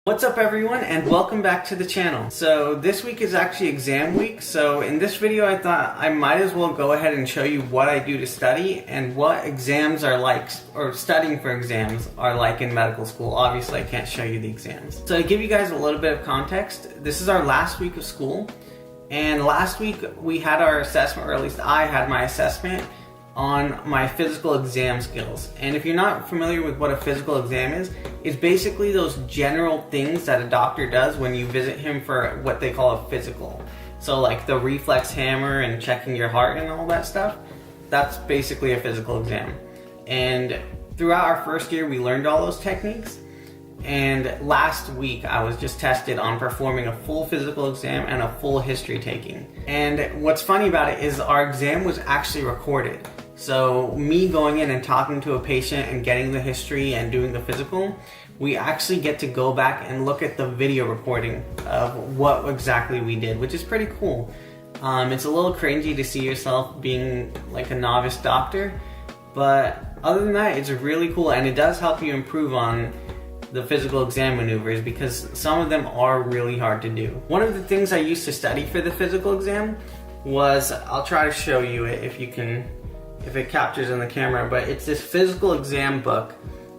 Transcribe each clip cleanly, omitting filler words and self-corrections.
What's up everyone, and welcome back to the channel. So this week is actually exam week, so in this video I thought I might as well go ahead and show you what I do to study and what exams are like, or studying for exams are like in medical school. Obviously I can't show you the exams. So to give you guys a little bit of context, this is our last week of school, and last week we had our assessment, or at least I had my assessment on my physical exam skills. And if you're not familiar with what a physical exam is, it's basically those general things that a doctor does when you visit him for what they call a physical. So like the reflex hammer and checking your heart and all that stuff, that's basically a physical exam. And throughout our first year we learned all those techniques, and last week I was just tested on performing a full physical exam and a full history taking. And what's funny about it is our exam was actually recorded. So me going in and talking to a patient and getting the history and doing the physical, we actually get to go back and look at the video recording of what exactly we did, which is pretty cool. It's a little cringy to see yourself being like a novice doctor, but other than that, it's really cool, and it does help you improve on the physical exam maneuvers because some of them are really hard to do. One of the things I used to study for the physical exam was, I'll try to show you it if it captures in the camera, but it's this physical exam book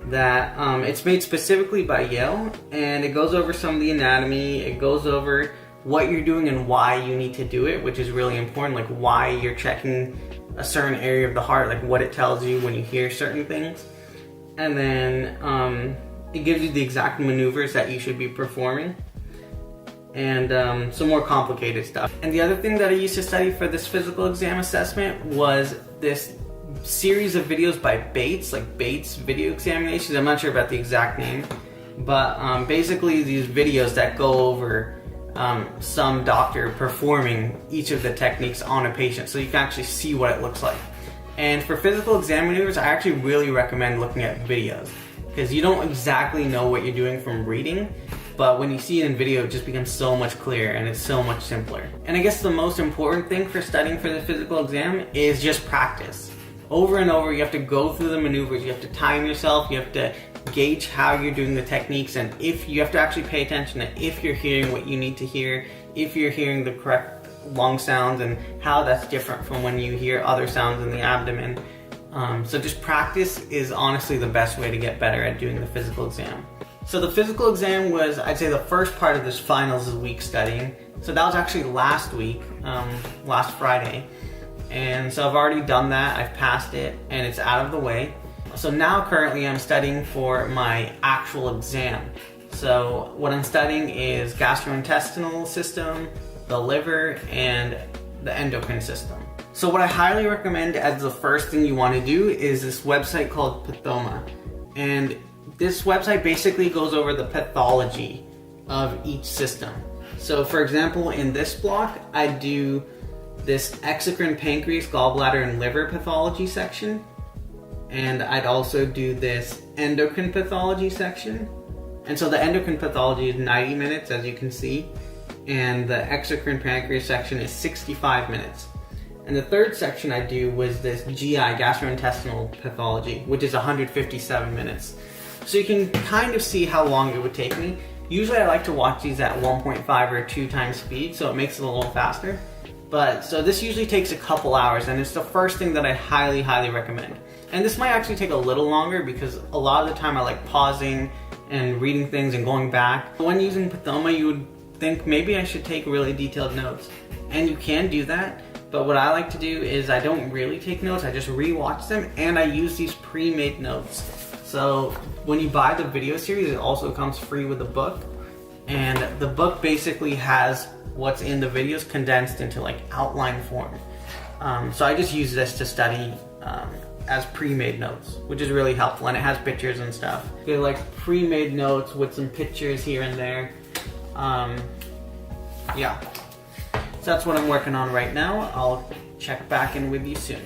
that it's made specifically by Yale, and it goes over some of the anatomy, it goes over what you're doing and why you need to do it, which is really important, like why you're checking a certain area of the heart, like what it tells you when you hear certain things. And then it gives you the exact maneuvers that you should be performing, and some more complicated stuff. And the other thing that I used to study for this physical exam assessment was this series of videos by Bates, like Bates Video Examinations. I'm not sure about the exact name, but basically these videos that go over some doctor performing each of the techniques on a patient, so you can actually see what it looks like. And for physical exam maneuvers, I actually really recommend looking at videos, because you don't exactly know what you're doing from reading, but when you see it in video, it just becomes so much clearer and it's so much simpler. And I guess the most important thing for studying for the physical exam is just practice. Over and over, you have to go through the maneuvers, you have to time yourself, you have to gauge how you're doing the techniques, and if you have to actually pay attention to if you're hearing what you need to hear, if you're hearing the correct lung sounds, and how that's different from when you hear other sounds in the abdomen. So just practice is honestly the best way to get better at doing the physical exam. So the physical exam was, I'd say, the first part of this finals week studying. So that was actually last week, last Friday. And so I've already done that, I've passed it, and it's out of the way. So now currently I'm studying for my actual exam. So what I'm studying is gastrointestinal system, the liver, and the endocrine system. So what I highly recommend as the first thing you want to do is this website called Pathoma. And this website basically goes over the pathology of each system. So for example, in this block, I do this exocrine pancreas, gallbladder, and liver pathology section. And I'd also do this endocrine pathology section. And so the endocrine pathology is 90 minutes, as you can see. And the exocrine pancreas section is 65 minutes. And the third section I do was this GI, gastrointestinal pathology, which is 157 minutes. So you can kind of see how long it would take me. Usually I like to watch these at 1.5 or 2 times speed, so it makes it a little faster. But so this usually takes a couple hours, and it's the first thing that I highly, highly recommend. And this might actually take a little longer because a lot of the time I like pausing and reading things and going back. When using Pathoma, you would think maybe I should take really detailed notes. And you can do that. But what I like to do is I don't really take notes, I just re-watch them, and I use these pre-made notes. So when you buy the video series, it also comes free with the book. And the book basically has what's in the videos condensed into like outline form. So I just use this to study as pre-made notes, which is really helpful, and it has pictures and stuff. They're like pre-made notes with some pictures here and there. Yeah. So that's what I'm working on right now. I'll check back in with you soon.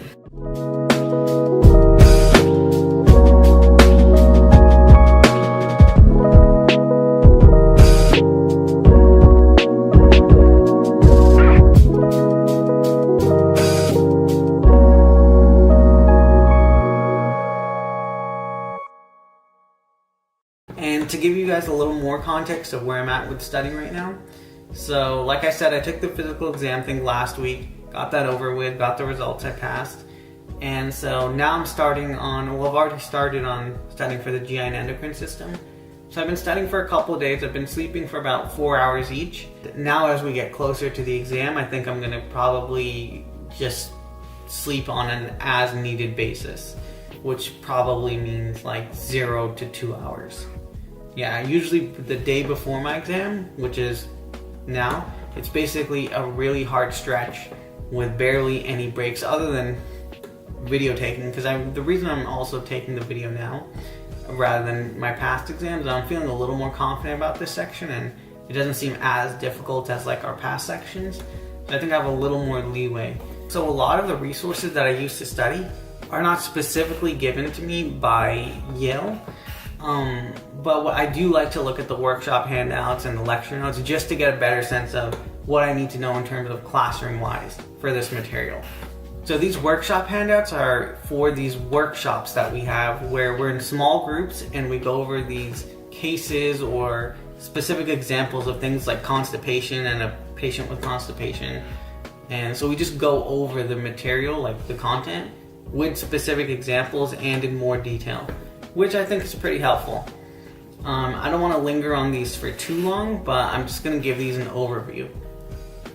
And to give you guys a little more more context of where I'm at with studying right now. So like I said, I took the physical exam thing last week, got that over with, got the results, I passed. And so now I'm starting on, well, I've already started on studying for the GI and endocrine system. So I've been studying for a couple of days. I've been sleeping for about 4 hours each. Now as we get closer to the exam, I think I'm going to probably just sleep on an as needed basis, which probably means like 0 to 2 hours. Yeah, usually the day before my exam, which is now, it's basically a really hard stretch with barely any breaks other than video taking, because the reason I'm also taking the video now rather than my past exams, I'm feeling a little more confident about this section and it doesn't seem as difficult as like our past sections. So I think I have a little more leeway. So a lot of the resources that I use to study are not specifically given to me by Yale. But what I do like to look at the workshop handouts and the lecture notes just to get a better sense of what I need to know in terms of classroom-wise for this material. So these workshop handouts are for these workshops that we have where we're in small groups and we go over these cases or specific examples of things like constipation and a patient with constipation. And so we just go over the material, like the content, with specific examples and in more detail, which I think is pretty helpful. I don't want to linger on these for too long, but I'm just going to give these an overview.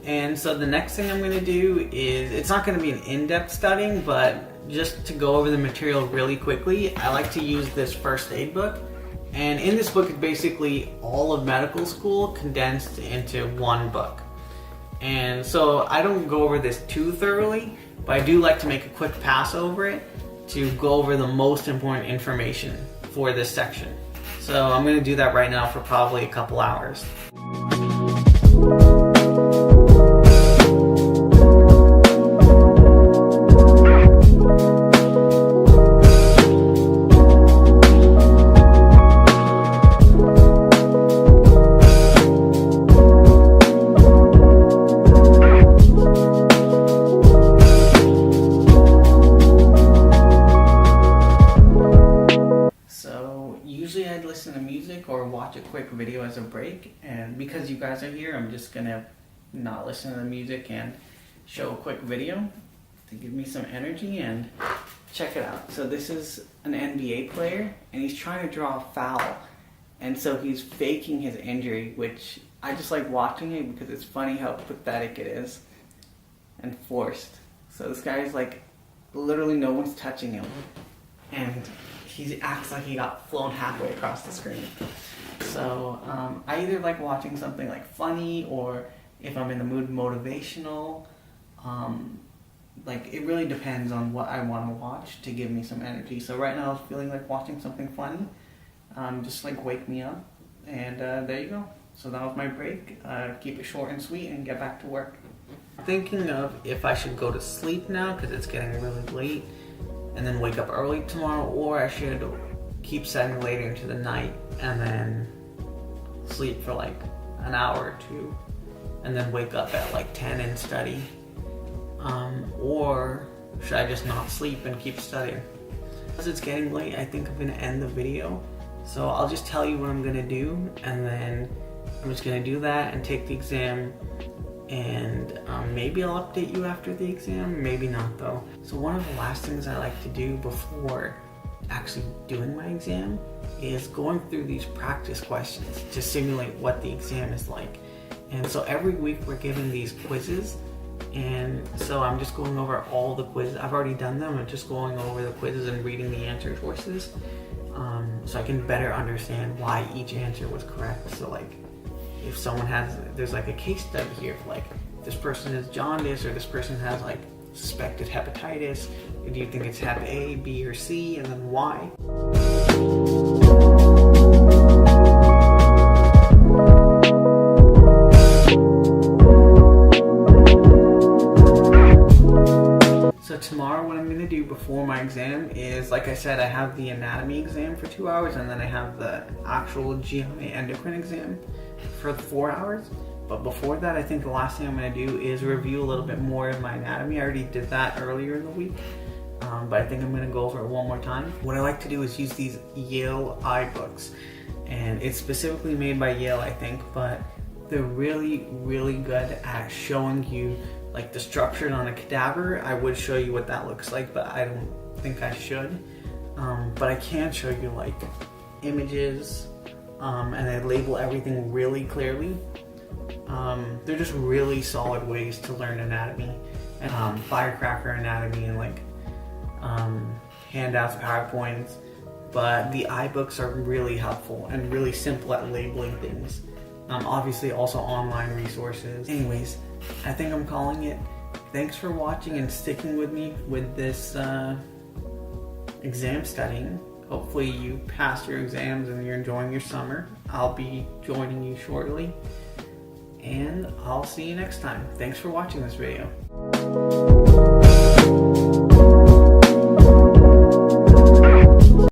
And so the next thing I'm going to do is, it's not going to be an in-depth studying, but just to go over the material really quickly, I like to use this first aid book. And in this book, it's basically all of medical school condensed into one book. And so I don't go over this too thoroughly, but I do like to make a quick pass over it to go over the most important information for this section. So I'm going to do that right now for probably a couple hours. Or watch a quick video as a break, and because you guys are here, I'm just gonna not listen to the music and show a quick video to give me some energy. And check it out. So this is an NBA player and he's trying to draw a foul, and so he's faking his injury, which I just like watching it because it's funny how pathetic it is and forced. So this guy's like, literally no one's touching him and he acts like he got flown halfway across the screen. So I either like watching something like funny, or if I'm in the mood, motivational. Like it really depends on what I want to watch to give me some energy. So right now I was feeling like watching something funny, just like wake me up. And there you go. So that was my break. Keep it short and sweet and get back to work. Thinking of if I should go to sleep now because it's getting really late and then wake up early tomorrow, or I should keep studying later into the night and then sleep for like an hour or two and then wake up at like 10 and study. Or should I just not sleep and keep studying? As it's getting late, I think I'm gonna end the video. So I'll just tell you what I'm gonna do, and then I'm just gonna do that and take the exam, and maybe I'll update you after the exam, maybe not though. So one of the last things I like to do before actually doing my exam is going through these practice questions to simulate what the exam is like. And so every week we're given these quizzes, and so I'm just going over all the quizzes. I've already done them. I'm just going over the quizzes and reading the answer choices, so I can better understand why each answer was correct. So like, if someone there's like a case study here for like, this person has jaundice, or this person has like suspected hepatitis. Do you think it's hep A, B, or C, and then why? So tomorrow what I'm going to do before my exam is, like I said, I have the anatomy exam for 2 hours, and then I have the actual GI endocrine exam for 4 hours. But before that, I think the last thing I'm going to do is review a little bit more of my anatomy. I already did that earlier in the week, but I think I'm going to go over it one more time. What I like to do is use these Yale iBooks. and it's specifically made by Yale, I think, but they're really, really good at showing you like the structure on a cadaver. I would show you what that looks like, but I don't think I should. But I can show you like images, and I label everything really clearly. They're just really solid ways to learn anatomy, and firecracker anatomy, and like handouts, PowerPoints. But the iBooks are really helpful and really simple at labeling things. Obviously also online resources. Anyways, I think I'm calling it. Thanks for watching and sticking with me with this exam studying. Hopefully you passed your exams and you're enjoying your summer. I'll be joining you shortly, and I'll see you next time. Thanks for watching this video.